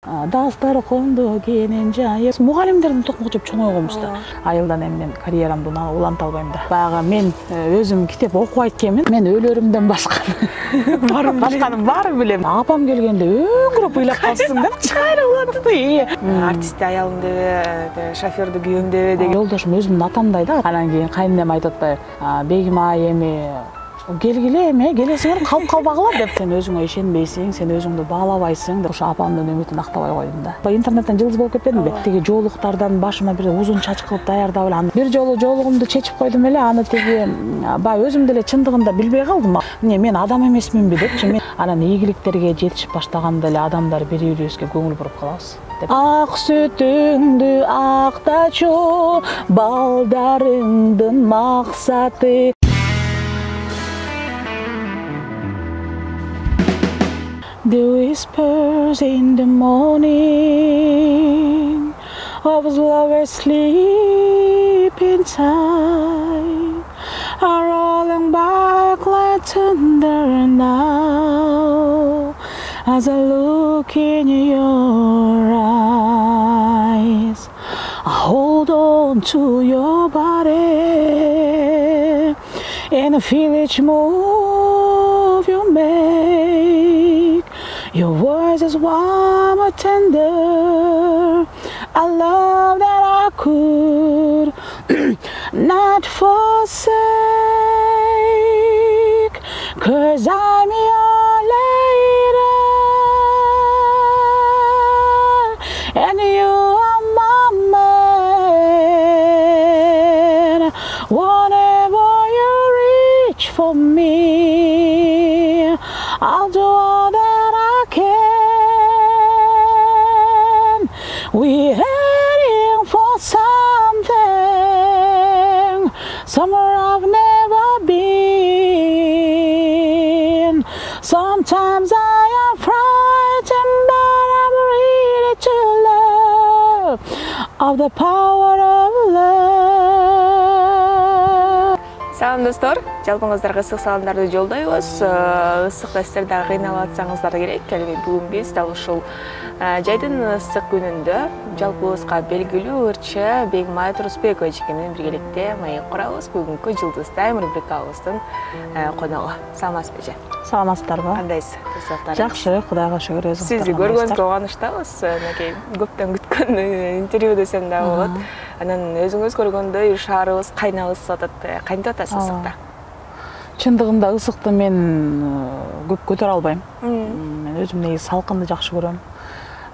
Дастар конду кенен жайы. Мугалимдердин токмок жеп чоң ойгонбуз да. Айылдан мен карьерамды уланта албайм да. Баягы мен өзүм китеп окубайт экенмин. Мен өлөрүмдөн башканын баарын билем. Апам келгенде өңгүрөп ыйлап калсын деп чайра улантты. Артистти аялым дебе, шоферди күйөөм дебе деген. Жолдошум өзүмдүн атамдай да. Анан кийин кайненем айтып атпайбы, бегим ай эми келгиле эме келесиңер калып калбагыла деп. Сен өзүңө ишенбейсиң, сен өзүңдү баалабайсың деп. Ошо апамдын үмүтүн актабай койдум да. Интернеттен жылдыз болуп кетпедимби? Тиги жоолуктардан башыма бир узун чач кылып даярдап эле бир жолу жоолугумду чечип койдум эле. Аны тиги баягы өзүм деле чындыгында билбей калдым. Мен адам эмесминби депчи. Мен анан ийгиликтерге жетишип баштаганда эле адамдар бири-бирибизге көңүл буруп калабыз. Ак сүтүңдү актачу, балдарыңдын максаты. The whispers in the morning of lovers sleep inside are rolling back like thunder now as I look in your eyes. I hold on to your body and I feel each move you make. Your voice is warm and tender. I love that I could not forsake, 'cause I'm your lady and you are my man. Whenever you reach for me, I'll do all that. We're heading for something somewhere I've never been. Sometimes I am frightened, but I'm ready to love of the power of love. Салам достор, жалпыңыздарга ысык саламдарды жолдойбуз. Ысык эстерде кыйналып атсаңыздар керек. Бүгүн биз дал ушул жайдын ысык күнүндө жалпыбызга белгилүү ырчы Бегимай Турусбекова эжеке менен биргеликте маек курабыз. Бүгүнкү Жылдыз Тайм рубрикабыздын коногу. Саламатсызбы эже? Саламатсыздарбы? Кандайсыз? Жакшы, Кудайга шүгүр. Өзүңүздөр? Сизди көргөнүзгө кубанычтабыз. Мынакей көптөн күткөн интервью десем да болот. Анан өзүңүз көргөндөй шаарыбыз кайнабыз атат. Кантип атасыз ысыкта? Чындыгында ысыкты мен көп көтөрө албайм. Мен өзүм негизи салкынды жакшы көрөм.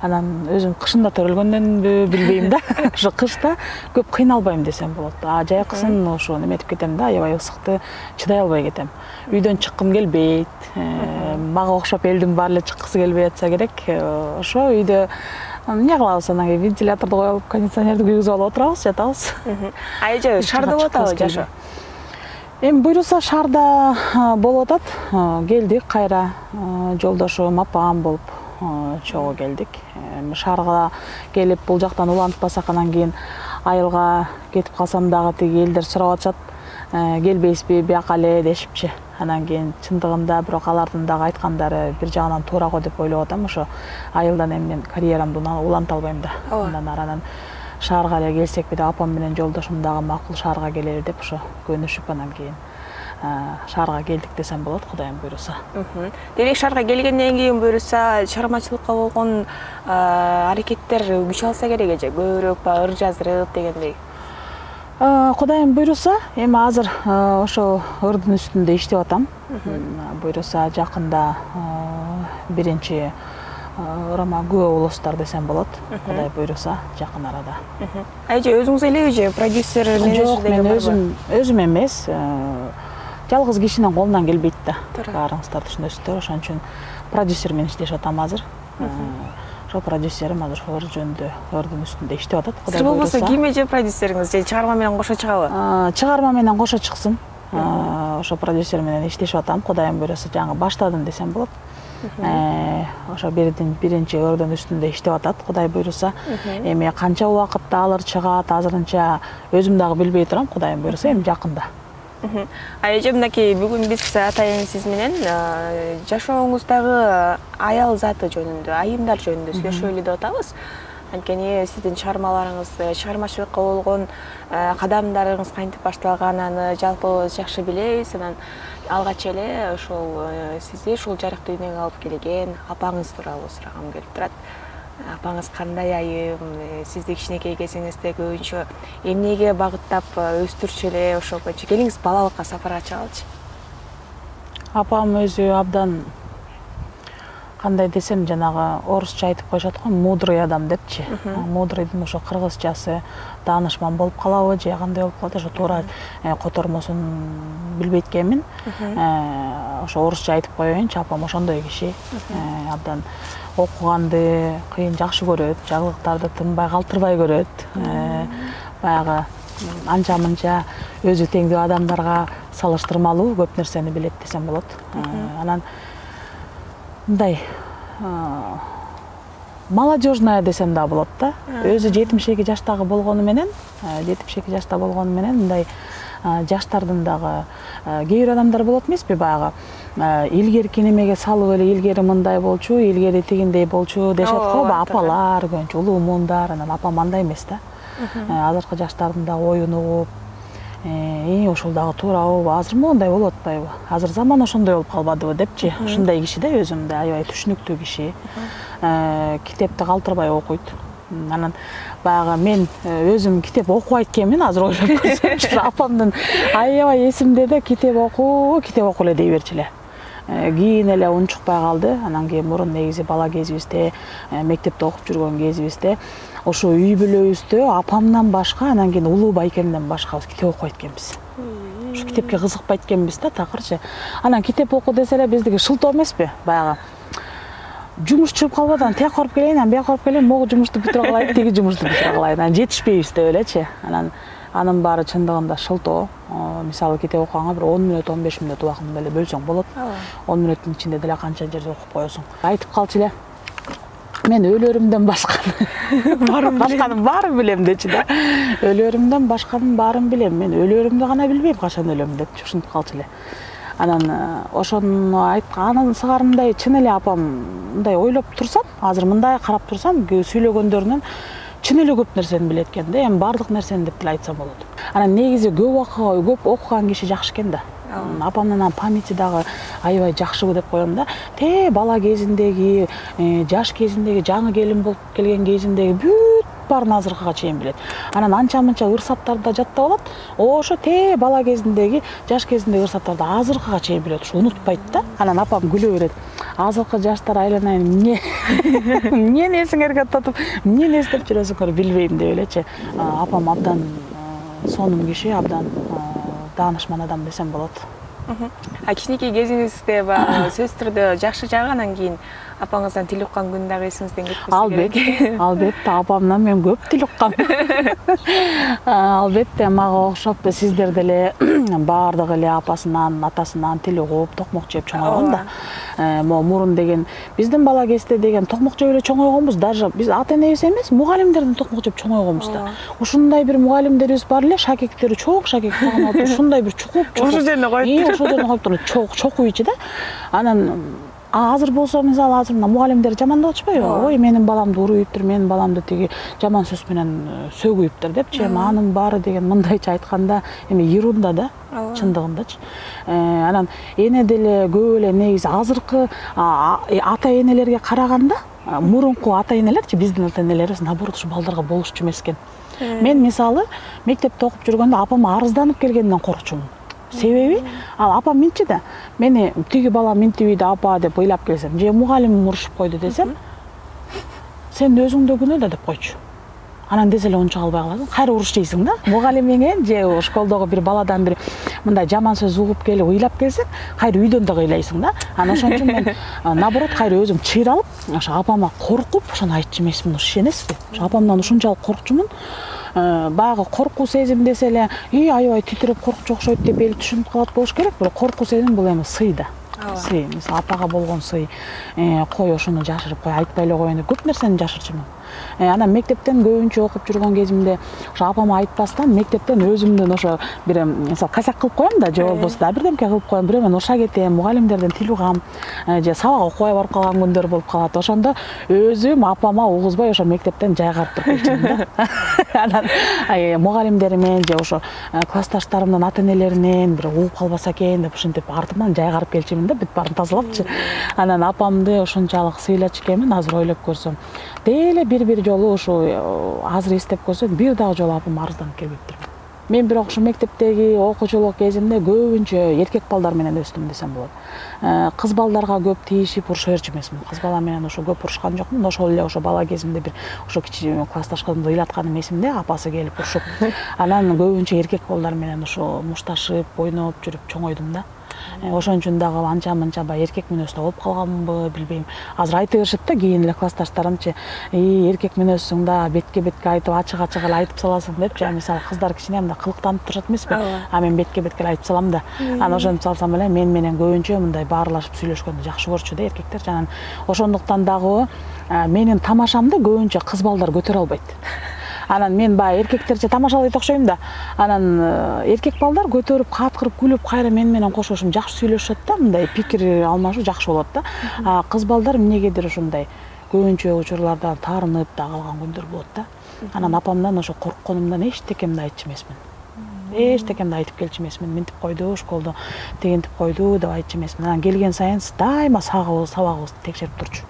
Анан өзүм кышында төрөлгөндөнбү билбейм да. Ошо кышта көп кыйналбайм десем болот. Жайкысын ошо неметип кетем да, аябай ысыкты чыдай албай кетем. Үйдөн чыккым келбейт. Мага окшоп элдин баары эле чыккысы келбей атса керек. Ошо үйдө эмне кылабыз, анан вентиляторду коюп, кондиционерди күйгүзүп алып отурабыз, жатабыз. Эже шаарда болуп атабы жашы? Эми буйруса шаарда болуп атат. Келдик кайра, жолдошум, апам болуп чогуу келдик. Шаарга келип бул жактан улантпасак, анан кийин айылга кетип калсам дагы тиги элдер сурап атышат. Келбейсизби, бияка эле дешипчи. Анан кийин чындыгында бирок алардын дагы айткандары бир жагынан туура го деп ойлоп атам. Ошо айылдан эми мен карьерамды уланта албайм да. Анан шаарга эле келсекпи деп апам менен жолдошум дагы макул шаарга келели деп ошо көнүшүп анан кийин шаарга келдик десем болот, Кудайым буйруса. Демек шаарга келгенден кийин буйруса чыгармачылыкка болгон аракеттер күч алса керек эже, көбүрөөк ыр жаздырып дегендей. Кудайым буйруса, эми азыр ошо ырдын үстүндө иштеп атам. Буйруса жакында биринчи ырама күбө болосуздар десем болот. Кудай буйруса жакын арада. Эже өзүңүз эле же продюсер, менеджер деген бар? Жок, мен өзүм эмес. Жалгыз кишинин колунан келбейт да. Баарыңыздар түшүнөсүздөр. Ошон үчүн продюсер менен иштешип атам азыр. Ошо продюсерим азыр ыр жөнүндө ырдын үстүндө иштеп атат. Сиз болбосо ким эже продюсериңиз? Же чыгарма менен кошо чыгабы? Чыгарма менен кошо чыксын. Ошо продюсер менен иштешип атам. Кудайым буйруса жаңы баштадым десем болот. Ошо биринчи ырдын үстүндө иштеп атат, Кудай буйруса. Эми канча убакытта алыр чыгат азырынча өзүм дагы билбей турам, Кудайым буйруса, эми жакында. Эже мынакей бүгүн биз атайын сиз менен жашооңуздагы аял заты жөнүндө, айымдар жөнүндө сүйлөшөлү деп атабыз. Анткени сиздин чыгармаларыңыз, чыгармачылыкка болгон кадамдарыңыз кантип башталганын жалпыбыз жакшы билебиз. Анан алгач эле ошол сизди ушул жарык дүйнөгө алып келген апаңыз тууралуу сурагым келип турат. Апаңыз кандай айым, сизди кичинекей кезиңизде көбүнчө эмнеге багыттап өстүрчү эле, ошол боюнча келиңиз балалыкка сапарга чыгалычы. Апам өзү абдан кандай десем, жанагы орусча айтып коюшат го, мудрый адам депчи. Мудрыйдын ошо кыргызчасы даанышман болуп калабы же кандай болуп калат, ошо туура котормосун билбейт экенмин. Ошо орусча айтып коеюнчу, апам ошондой киши. Абдан окуганды кыйын жакшы көрөт, жаңылыктарды тынбай калтырбай көрөт. Баягы анча мынча өзү теңдүү адамдарга салыштырмалуу көп нерсени билет десем болот. Анан мындай молодежная десем да болот да. Өзү 72 жаштагы болгону менен, 72 жашта болгону менен мындай жаштардын дагы кээ бир адамдар болот эмеспи, баягы илгерки немеге салып эле илгери мындай болчу, илгери тигиндей болчу дешет го, апалар көбүнчө улуу муундар. Анан апам андай эмес да. Азыркы жаштардын дагы оюн угуп, ошол дагы туурабы, азыр моундай болуп атпайбы, азыр заман ошондой болуп калбадыбы депчи. Ушундай киши да, өзүм да аябай түшүнүктүү киши. Китепти калтырбай окуйт. Анан баягы мен өзүм китеп окубайт экенмин, азыр ойлоп көрсөмчү. Апамдын аябай эсимде да китеп оку эле дей берчү эле. Кийин эле унчукпай калды. Анан кийин мурун негизи бала кезибизде, мектепте окуп жүргөн кезибизде ошо үй бүлөбүздө апамдан башка, анан кийин улуу байкемден башкабыз китеп окубайт экенбиз. Ушу китепке кызыкпайт экенбиз да, такырчы. Анан китеп оку десе эле биздики шылтоо эмеспи, баягы жумуш чыгып калбады, анан тияка барып келейин, анан бияка барып келейин, могу жумушту бүтүрө калайын, тиги жумушту бүтүрө калайын, анан жетишпейбиз деп элечи. Анан анын баары чындыгында шылтоо. Мисалы китеп окуганга бир 10 мүнөт, 15 мүнөт убактыңды эле бөлсөң болот. 10 мүнөттүн ичинде деле канча жерде окуп коесуң. Айтып калчу эле. Мен өлөрүмдөн башканын баарын билем дечи да. Өлөрүмдөн башканын баарын билем. Мен өлөрүмдү гана билбейм, качан өлөм деп ушинтип калчу эле. Анан ошону айтканын сыгарындай чын эле апам мындай ойлоп турсам, азыр мындай карап турсам, сүйлөгөндөрүнөн чын эле көп нерсени билет экен да, эми баардык нерсени деп деле айтсам болот. Анан негизи көп окуган киши жакшы экен да. Апамдын памяти дагы аябай жакшы деп коем да. Бала кезиндеги, жаш кезиндеги, жаңы келин болуп келген кезиндеги бүт баарын азыркыга чейин билет. Анан анча-мынча ырсаттарды да жаттап алат. Ошо бала кезиндеги, жаш кезиндеги ырсаттарды азыркыга чейин билет. Ушу унутпайт да. Анан апам күлө берет. Азыркы жаштар айланайын, эмне несиңерге татып, эмне эстеп жүрөсүңөр билбейм деп элечи. Апам абдан сонун киши, абдан даанышман адам десем болот. Кичинекей кезиңизде баягы сөз түрдө жакшы жагы, анан кийин апаңыздан тил уккан күн дагы эсиңизден кетпесе керек. Албетте, апамдан мен көп тил уккам. Албетте, мага окшоп сиздер деле баардыгы эле апасынан, атасынан тил угуп, токмок жеп чоңойгон да. Мурун деген биздин бала кезде деген токмок жеп эле чоңойгонбуз. Даже биз ата-энебиз эмес, мугалимдердин токмок жеп чоңойгонбуз да. Ушундай бир мугалимдерибиз бар эле, шакектери чоң шакек алып, ушундай бир чукуп, ошол жерине коюп, ошол жерине коюп туруп чокуйчу да. Анан азыр болсо, мисалы азыр мугалимдер жамандап атышпайбы? Ой, менин баламды уруйуптур, менин баламды тиги жаман сөз менен сөгүйүптүр депчи. Анын баары деген мындайча айтканда эми ерунда да, чындыгындачы. Анан эне деле көп эле негизи азыркы ата-энелерге караганда, мурунку ата-энелерчи, биздин ата-энелерибиз наоборот ушу балдарга болушчу эмес экен. Мен мисалы мектепте окуп жүргөндө апама арызданып келгенден коркчумун. Себеби, ал апам минчи да, мени тиги бала минтибейди апа деп ыйлап келсем, же мугалимим урушуп койду десем, сен өзүңдө күнөө да деп койчу. Анан десе эле унча калбай каласың, кайра уруш жейсиң да. Мугалимиңен же школдогу бир баладан бир мындай жаман сөз угуп келип ыйлап келсең, кайра үйдөн да ыйлайсың да. Анан ошон үчүн мен наоборот кайра өзүм чыйралып, ошо апама коркуп, ошону айтчу эмесмин, ишенесизби? Ошо апамдан ушунчалык коркчумун. Баягы коркуу сезим десе эле, аябай титиреп коркчу окшойт деп эл түшүнүп калат болуш керек, бирок коркуу сезим бул эми сый да. Сый, мисалы апага болгон сый, кой ошону жашырып кой, айтпай эле коеюн деп көп нерсени жашырчумун. Анан мектептен көбүнчө окуп жүргөн кезимде ошо апама айтпастан мектептен өзүмдүн ошо бир мисалы косяк кылып коем да, же болбосо да бирдемке кылып коем, бирөө мен уруша кетем, мугалимдерден тил угам, же сабак окубай барып калган күндөр болуп калат. Ошондо өзүм апама угузбай ошо мектептен жайгарып туруп келчүмүн да. Анан мугалимдеримен же ошо классташтарымдын ата энелеринен бир угуп калбаса экен деп ушинтип артыман жайгарып келчүмүн да, бүт баарын тазалапчы. Анан апамды ушунчалык сыйлачу экенмин, азыр ойлоп көрсөм. Деле бир жолу ушу азыр эстеп көрсөм, бир дагы жолу апам арызданып келбептир. Мен бирок ушу мектептеги окуучулук кезимде көбүнчө эркек балдар менен өстүм десем болот. Кыз балдарга көп тийишип уруша берчү эмесмин. Кыз бала менен ошо көп урушкан жокмун. Ошол эле ошо бала кезимде бир ошо кичи классташ кызымды ыйлатканым эсимде, апасы келип урушуп. Анан көбүнчө эркек балдар менен ошо мушташып, ойноп жүрүп чоңойдум да. Ошон үчүн дагы анча-мынча баягы эркек мүнөздө болуп калганмынбы, билбейм. Азыр айта беришет да, кийин эле классташтарымчы, эркек мүнөзсүң да, бетке-бетке айтып, ачык-ачык эле айтып саласың депчи. Мисалы кыздар кичине мындай кылыктанып турушат эмеспи? Мен бетке-бетке эле айтып салам да. Анан ошентип салсам эле мен менен көбүнчө мындай баарлашып сүйлөшкөндү жакшы көрчү да эркектер. Анан ошондуктан дагы менин тамашамды көбүнчө кыз балдар көтөрө албайт. Анан мен баягы эркектерче тамашалайт окшойм да. Анан эркек балдар көтөрүп, каткырып, күлүп, кайра мен менен кошулушуп жакшы сүйлөшөт да, мындай пикир алмашуу жакшы болот да. Кыз балдар эмнегедир ушундай көбүнчө учурларда таарынып да калган күндөр болот да. Анан апамдан ошо коркконумдан эчтекемди айтчу эмесмин. Эчтекемди айтып келчү эмесмин. Минтип койду, школдо тегентип койду деп айтчу эмесмин. Анан келген сайын дайыма сабагыбызды текшерип турчу.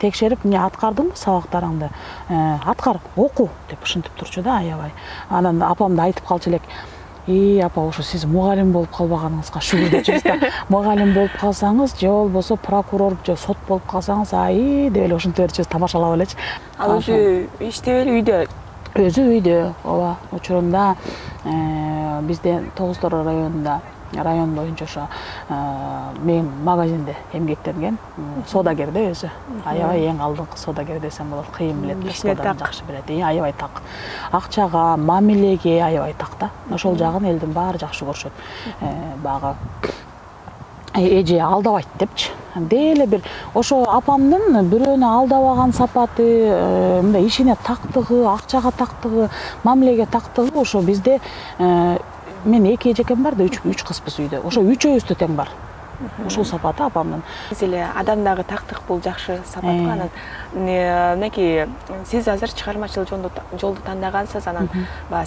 Текшерип, эмне аткардыңбы сабактарыңды? Аткар, оку деп ушинтип турчу да, аябай. Анан апамды айтып калчу элек. Апа, ошо сиз мугалим болуп калбаганыңызга шүгүр дечүбүз да. Мугалим болуп калсаңыз, же болбосо прокурор, же сот болуп калсаңыз, деп эле ушинтип берчүбүз, тамашалап элечи. Ал өзү иштеп эле үйдө? Өзү үйдө, ооба. Учурунда бизде Тогуз-Тороо район боюнча ошо мен магазинде эмгектенген, соодагерде өзү. Аябай эң алдыңкы соодагер десем болот, кыйын билет, сооданы жакшы билет. Аябай так. Акчага, мамилеге аябай так да. Ошол жагын элдин баары жакшы көрүшөт. Багы эже алдабайт депчи. Деле бир ошо апамдын бирөөнү алдабаган сапаты, мындай ишине тактыгы, акчага тактыгы, мамилеге тактыгы ошо бизде мен эки эжекем бар да, үч кызбыз үйдө. Ошо үчөөбүздө тең бар. Ушул сапаты апамдын. Эле адамдагы тактык бул жакшы сапат го. Анан мынакей сиз азыр чыгармачыл жолду тандагансыз. Анан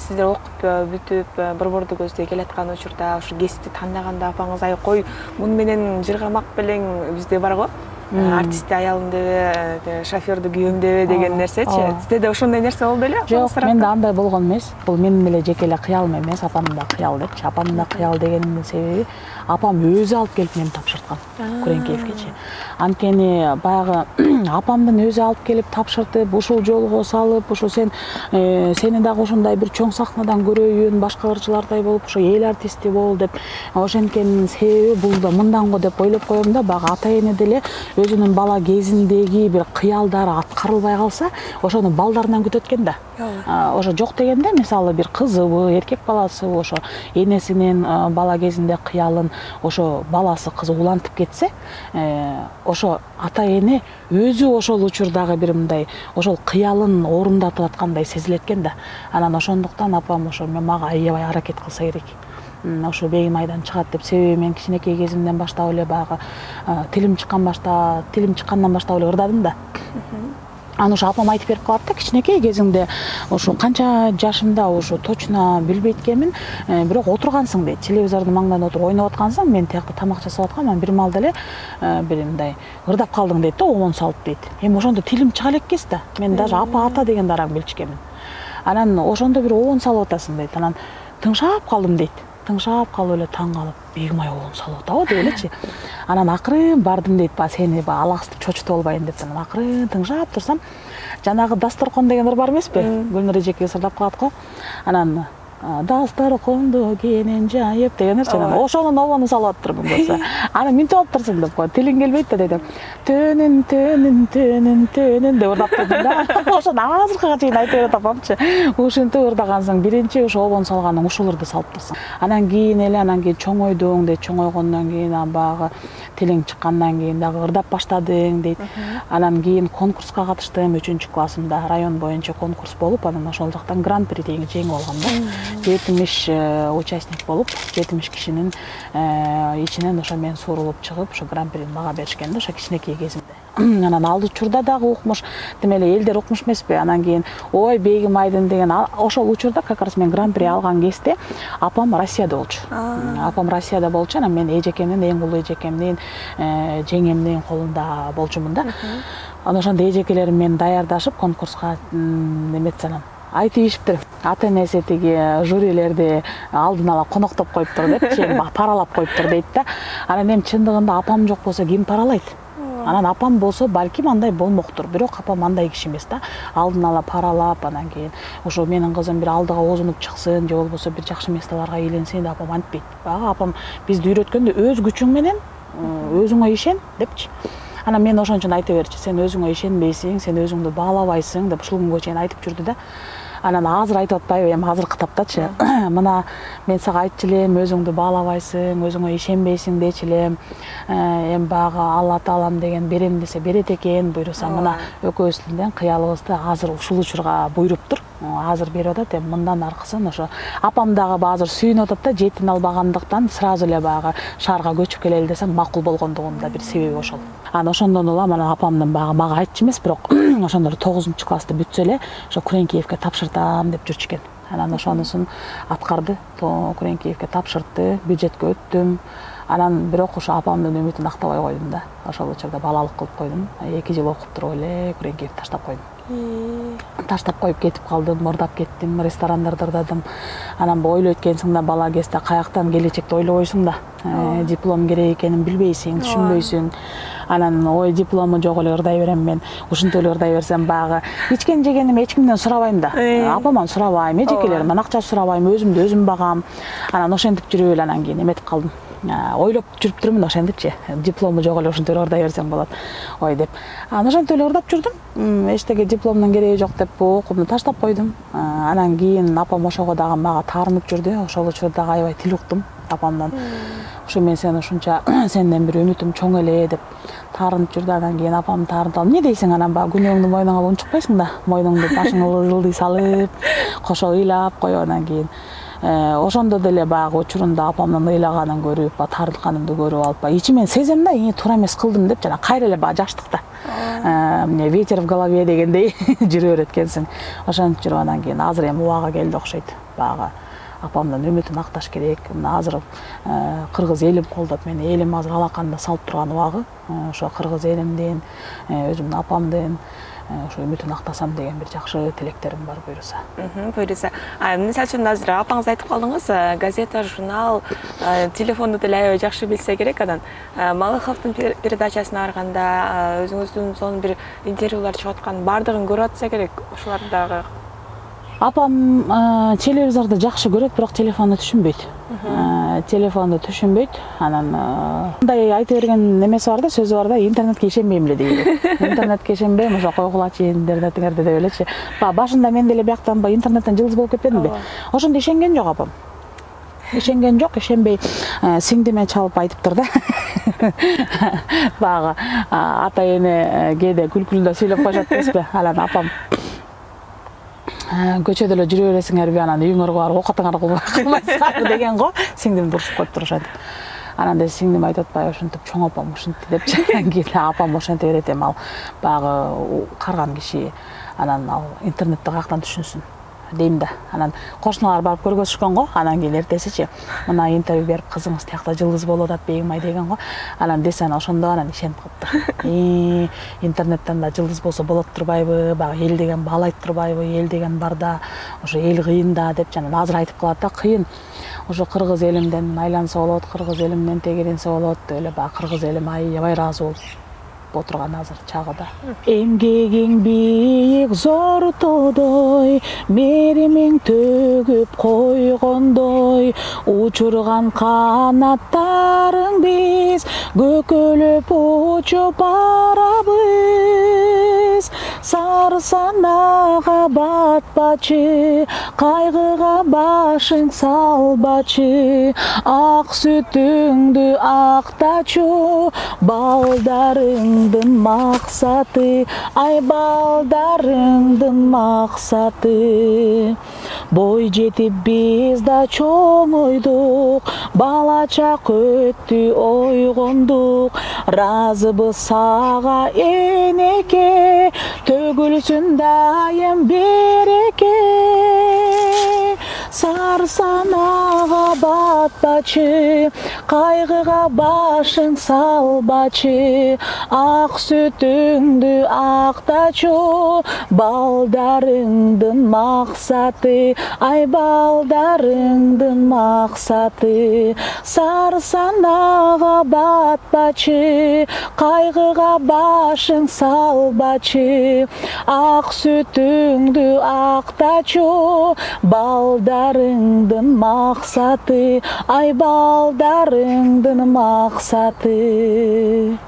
сиздер окуп бүтүп борборду көздөй келаткан учурда ушу кесипти тандаганда апаңыз ай кой муну менен жыргамак белең бизде бар го. Артистти аялым дебе, шоферду күйөөм дебе деген нерсечи. Сизде да ошондой нерсе болду беле? Жок, менде андай болгон эмес. Бул менин эле жеке эле кыялым эмес, апамдын да кыял депчи. Апамдын да кыял дегенимдин себеби апам өзү алып келип мени тапшырткан Күреңкеевгечи. Анткени баягы апамдын өзү алып келип тапшыртып, ушул жолго салып, ошо сени дагы ушундай бир чоң сахнадан көрөйүн, башка ырчылардай болуп, ошо эл артисти бол деп ошенткенин себеби бул да мындан го деп ойлоп коем да. Баягы ата эне деле өзүнүн бала кезиндеги бир кыялдары аткарылбай калса, ошону балдарынан күтөт экен да. Ошо жок дегенде, мисалы бир кызыбы, эркек баласыбы ошо энесинин бала кезинде кыялын ошо баласы кызы улантып кетсе, ошо ата эне өзү ошол учурдагы бир мындай ошол кыялын орундатып аткандай сезилет экен да. Анан ошондуктан апам ошо мага аябай аракет кылса керек. Ошо бегим айдан чыгат деп, себеби мен кичинекей кезимден баштап эле баягы тилим чыккандан баштап эле ырдадым да. Анан ошо апам айтып берип калат да, кичинекей кезиңде ошо канча жашымда ошо точно билбейт экенмин, бирок отургансың дейт. Телевизордун маңынан отуруп ойноп аткансың, мен тиякта тамак жасап аткам, анан бир маалда эле бир мындай ырдап калдың дейт да, омон салып дейт. Ошондо тилим чыга элек экен да. Мен даже апа ата дегенди араң билчү экенмин. Анан ошондо бир омон салып атасың дейт. Анан тыңшап калдым дейт. Тыңшап калып эле таң калып, бегим ай омон салып атабы деп элечи. Анан акырын бардым дейт, сени алаксытып чочутуп албайын деп. Анан акырын тыңшап турсам, жанагы дасторкон деген ыр бар эмеспи? Гүлнур эжекебиз ырдап калат го. Анан Дастар конду кенен жайып деген нерсени ошонун обонун салып атырмын болсо аны минтип алып турсуң деп коет тилиң келбейт да дедим төнүн деп ырдап турдум да ошону азыркыга чейин айта берет апамчы ушинтип ырдагансың биринчи ошо обон салганың ушуларды салып турсуң анан кийин чоңойдуң дейт чоңойгондон кийин баягы тилиң чыккандан кийин дагы ырдап баштадың дейт анан кийин конкурска катыштым 3-классымда район боюнча конкурс болуп анан ошол жактан гран-при жеңип алгам да 70 участник болуп 70 кишинин ичинен ошо мен суурулуп чыгып ошо гран-прини мага беришкен да ошо кичинекей кезимде анан ал учурда дагы укмуш деме эле элдер укмуш эмеспи анан кийин ой бегим айдын деген ошол учурда как раз мен гран-при алган кезде апам Россияда болчу анан мен эжекемдин эң улуу эжекемдин жеңемдин колунда болчумун да анан ошондо эжекелерим мени даярдашып конкурска неметсем айтып ийишиптир ата энеси тиги жюрилерди алдын ала коноктоп коюптур депчи паралап коюптур дейт да анан эми чындыгында апам жок болсо ким паралайт анан апам болсо балким андай болмоктур бирок апам андай киши эмес да алдын ала паралап анан кийин ошо менин кызым бир алдыга оозунуп чыксын же болбосо бир жакшы месталарга ээленсин деп апам антпейт баягы апам бизди үйрөткөндө өз күчүң менен өзүңө ишен депчи анан мен ошон үчүн айта берчи сен өзүңө ишенбейсиң сен өзүңдү баалабайсың деп ушул күнгө чейин айтып жүрдү да анан азыр айтып атпайбы эми азыркы таптачы мына мен сага айтчу элем өзүңдү баалабайсың өзүңө ишенбейсиң дечи элем эми баягы Алла таалам деген берем десе берет экен буйруса мына экөөбүздүн кыялыбызды азыр ушул учурга буйруптур азыр берип атат эми мындан аркысын ошо апам дагы азыр сүйүнүп атат да жетин албагандыктан сразу эле баягы шаарга көчүп келели десем макул болгондугунун да бир себеби ошол анан ошондон улам анан апамдын баягы мага айтчу эмес бирок ошондор 9-классты бүтсө эле ошо Күреңкиевке тапшыртам деп жүрчү экен анан ошонусун аткарды Күреңкиевке тапшыртты бюджетке өттүм анан бирок ошо апамдын үмүтүн актабай койдум да ошол учурда балалык кылып койдум 2 жыл окуп туруп эле Күреңкиевди таштап койдум таштап коюп кетип калдым ырдап кеттим ресторандарды ырдадым анан ойлойт экенсиң да бала кезде каяктан келечекти ойлобойсуң да диплом керек экенин билбейсиң түшүнбөйсүң анан ой диплому жок эле ырдай берем мен ушинтип эле ырдай берсем баягы ичкен жегеним эч кимден сурабайм да апаман сурабайм эжекелеримден акча сурабайм өзүмдү өзүм багам анан ошентип жүрүп эле анан кийин эметип калдым ойлоп жүрүптүрмүн ошентипчи диплому жок эле ушинтип эле ырдай берсем болот ой деп анан ошентип эле ырдап жүрдүм эчтеке дипломдун кереги жок деп окуумду таштап койдум анан кийин апам ошого дагы мага таарынып жүрдү ошол учурда дагы аябай тил уктум апамдан ушу мен сени ушунча сенден бир үмүтүм чоң эле деп таарынып жүрдү анан кийин апам таарынып алып эмне дейсиң анан баягы күнөөңдү мойнуңа алып унчукпайсың да мойнуңду башыңа ылдый салып кошо ыйлап коюп анан кийин ошондо деле баягы учурунда апамдын ыйлаганын көрүп таарынтканымды көрүп алып ичимен сезем да туура эмес кылдым деп жана кайра эле баягы жаштыкта эмне ветер в голове дегендей жүрө берет экенсиң ошентип жүрүп анан кийин азыр эми убагы келди окшойт баягы апамдын үмүтүн акташ керек мына азыр кыргыз элим колдоп мени элим азыр алаканда салып турган убагы ошо кыргыз элимдин өзүмдүн апамдын ошо үмүтүн актасам деген бир жакшы тилектерим бар буюрса мисалы үчүн азыр апаңыз айтып калдыңыз газета журнал телефонду деле аябай жакшы билсе керек анан Малыховдун передачасына барганда өзүңүздүн сонун бир интервьюлар чыгып аткан баардыгын көрүп атса керек ошоларды дагы апам телевизорду жакшы көрөт бирок телефонду түшүнбөйт анан мындай айта берген немеси бар да сөзү бар да интернетке ишенбейм эле дейт интернетке ишенбейм ошо койгулачы интернетиңерди деп элечи башында мен деле бияктан баягы интернеттен жылдыз болуп кетпедимби ошондо ишенген жок апам ишенбей сиңдиме чалып айтыптыр да баягы ата эне кээде күлкүлдө сүйлөп коюшат эмеспи анан апам көчөдө эле жүрө бересиңерби анан үйүңөргө барып оокатыңарды кылбайсыңарбы деген го сиңдим бурушуп коюптур ошентип анан да сиңдим айтып атпайбы ушинтип чоң апам ушинтти депчи анан кийин апам ошенте берет эми ал баягы карган киши анан ал интернетти каяктан түшүнсүн дейм да анан кошуналар барып көргөзүшкөн го анан кийин эртесичи мына интервью берип кызыңыз тиякта жылдыз болуп атат бегим ай деген го анан десе ошондо анан ишенип калыптыр интернеттен да жылдыз болсо болот турбайбы баягы эл деген баалайт турбайбы эл деген бар да ошо эл кыйын да депчи анан азыр айтып калат да кыйын ошо кыргыз элимден айланса болот кыргыз элимден тегеренсе болот деп эле баягы кыргыз элим аябай ыраазы болуп отурган азыр чагыда. Эмгегиң бийик зор тоодой, меримиң төгүп койгондой, учурган канаттарың биз көкөлөп учуп барабыз. Сары санага батпачы, кайгыга башың салбачы, ак сүтүңдү актачу, балдарыңдын максаты, ай балдарыңдын максаты. Бой жетип биз да чоңойдук, балачак өттү ойгондук, разыбыз сага энеке, төгүлсүн дайым береке. Сары санага батпачы, кайгыга башың салбачы, ак сүтүңдү актачу, балдарыңдын максаты, ай балдарыңдын максаты. Сары санага батпачы, кайгыга башың салбачы, ак сүтүңдү актачу, балдарыңдын максаты, ай балдарыңдын максаты.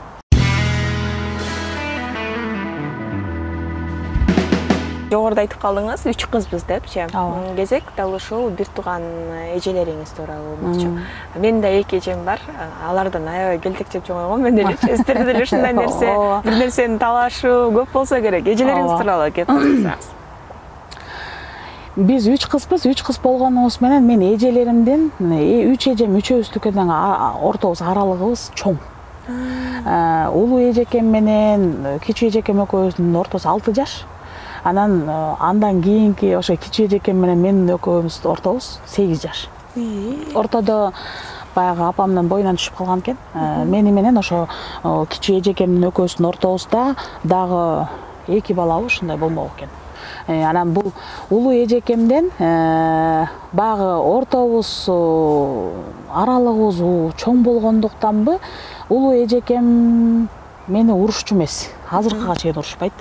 Жогоруда айтып калдыңыз, 3 кызбыз депчи. Кезек дал ушул бир тууган эжелериңиз тууралуу болмокчу. Менин да 2 эжем бар. Алардан аябай келтектеп чоңойгон мен деле. Сиздерде деле ушундай нерсе, бир нерсени талашуу көп болсо керек. Эжелериңиз тууралуу кеп калсаңыз. Биз 3 кызбыз, 3 кыз болгонубуз менен мен эжелеримден 3 эжем үчөөбүздүкүнүн ортобуз аралыгыбыз чоң. Улуу эжекем менен кичүү эжекем экөөбүздүн ортосу 6 жаш. Андан кийинки ошо кичүү эжекем менен менин экөөбүз ортобуз 8 жаш. Ортодо баягы апамдын боюнан түшүп калган экен. Мени менен ошо кичүү эжекемдин экөөбүздүн ортобузда дагы 2 балабыз ушундай болмок экен. Анан бул улуу эжекемден баягы ортобуз аралыгыбыз чоң болгондуктанбы, улуу эжекем мени урушчу эмес. Азыркыга чейин урушпайт.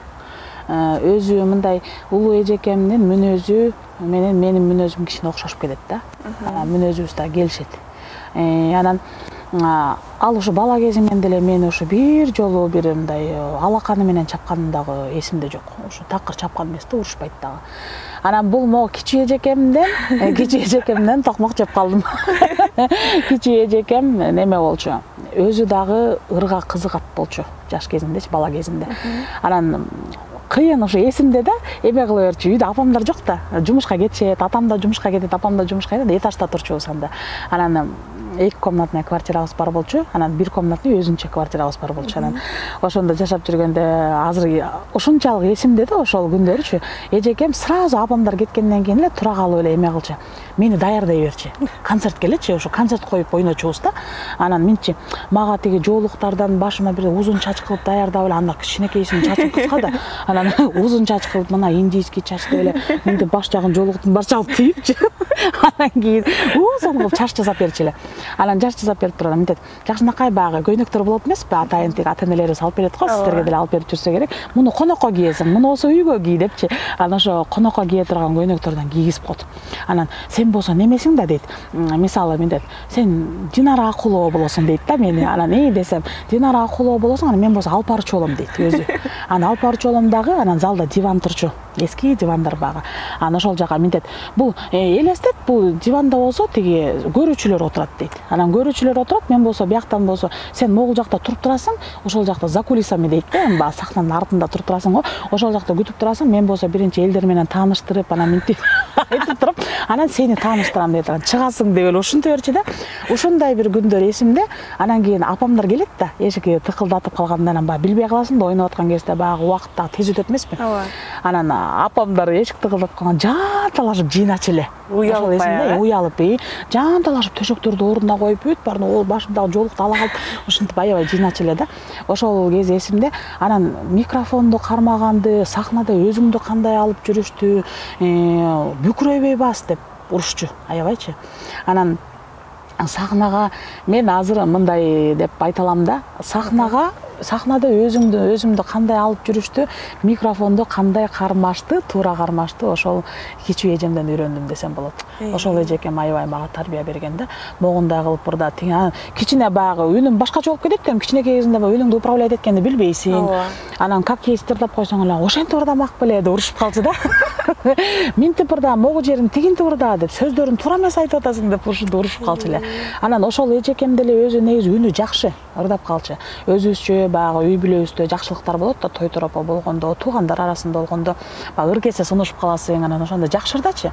Өзү мындай улуу эжекемдин мүнөзү менен менин мүнөзүм кичине окшошуп кетет да. Мүнөзүбүз да келишет. Анан ал ушу бала кезимден деле мени ушу бир жолу бир мындай алаканы менен чапканым дагы эсимде жок. Ушу такыр чапкан эмес да, урушпайт дагы. Анан бул могу кичүү эжекемден токмок жеп калдым. Кичүү эжекем неме болчу. Өзү дагы ырга кызыгат болчу жаш кезиндечи, бала кезинде. Анан кыйын ошо эсимде да, эме кыла берчү. Үйдө апамдар жок да, жумушка кетишет, атам да жумушка кетет, апам да жумушка кетет, этажда турчубуз анда. Анан 2 комнатный квартирабыз бар болчу, анан 1 комнатный өзүнчө квартирабыз бар болчу. Анан ошондо жашап жүргөндө азыр ушунчалык эсимде да, ошол күндөрүчү. Эжекем сразу апамдар кеткенден кийин эле тура калып эле эме кылчу. Мени даярдай берчи. Концерт келечи, ошо концерт коюп ойночубуз да. Анан менчи мага тиги жоолуктардан башыма бир узун чач кылып даярдап эле, анда кичинекейсин чачым кыска да. Анан узун чач кылып, мына индийский чач деп эле мынтип баш жагын жоолуктун баш жагын тийипчи. Анан кийин узун кылып чач жасап берчи эле. Анан чач жасап берип туруп мынтет, жакшынакай баягы көйнөктөр болот эмеспи? Атайын тиги ата-энелерибиз алып берет го, сиздерге деле алып берип жүрсө керек. Муну конокко кийесиң, муну болсо үйгө кий депчи. Анан ошо конокко кие турган көйнөктөрдөн кийгизип койду. Анан сен болсо немесиң да дейт. Мисалы мынтет, сен Динара Акулова болосуң дейт да мени. Анан десем, Динара Акулова болосуң, анан мен болсо алып барчу болом дейт өзү. Анан алып барчу болом дагы, анан залда диван турчу. Эски дивандар багы. Анан ошол жака мынтет, бул элестет, бул диванда болсо тиги көрүүчүлөр отурат дейт. Анан көрүүчүлөр отурат, мен болсо бияктан болсо сен могул жакта туруп турасың, ошол жакта за кулисами дейт да, баягы сахнанын артында туруп турасың го. Ошол жакта күтүп турасың, мен болсо биринчи элдер менен тааныштырып, анан мынтип айтып туруп, анан сени тааныштырам дейт. Анан чыгасың деп эле ушинте берчи да. Ушундай бир күндөр эсимде. Анан кийин апамдар келет да, эшикти тыкылдатып калганда анан баягы билбей каласың да, ойноп аткан кезде баягы убакыт дагы тез өтөт эмеспи? Анан апамдар эшик тыкылдатып калган, жанталашып жыйначу эле. Уялып, жанталашып төшөктөрдү ордуна коюп, бүт баарын ол башымдагы жоолукту ала калып, ушинтип аябай жыйначу эле да. Ошол кез эсимде. Анан микрофонду кармаганды, сахнада өзүңдү кандай алып жүрүштү, бүкүрөйбөй бас деп урушчу, аябайчы. Анан сахнага мен азыр мындай деп айта алам да, сахнага сахнада өзүмдү кандай алып жүрүштү, микрофонду кандай кармашты, туура кармашты, ошол кичүү эжемден үйрөндүм десем болот. Ошол эжекем аябай мага тарбия берген да. Могундай кылып бурда кичине баягы үнүм башкача болуп кетет экен. Кичинекей кезинде үнүңдү управлять эткенди билбейсиң. Анан как есть деп койсоң эле ошентип ырдамак беле деп урушуп калчу да. Минтип ырда, могу жерин тигинтип ырда деп сөздөрүн туура эмес айтып атасың деп урушуп калчу эле. Анан ошол эжекем деле өзү негизи үнү жакшы ырдап калчу. Өзүбүзчө баягы үй бүлөбүздө жакшылыктар болот да, той торопо болгондо, туугандар арасында болгондо, баягы ыр кесе сунушуп каласың, анан ошондо жакшы ырдачы.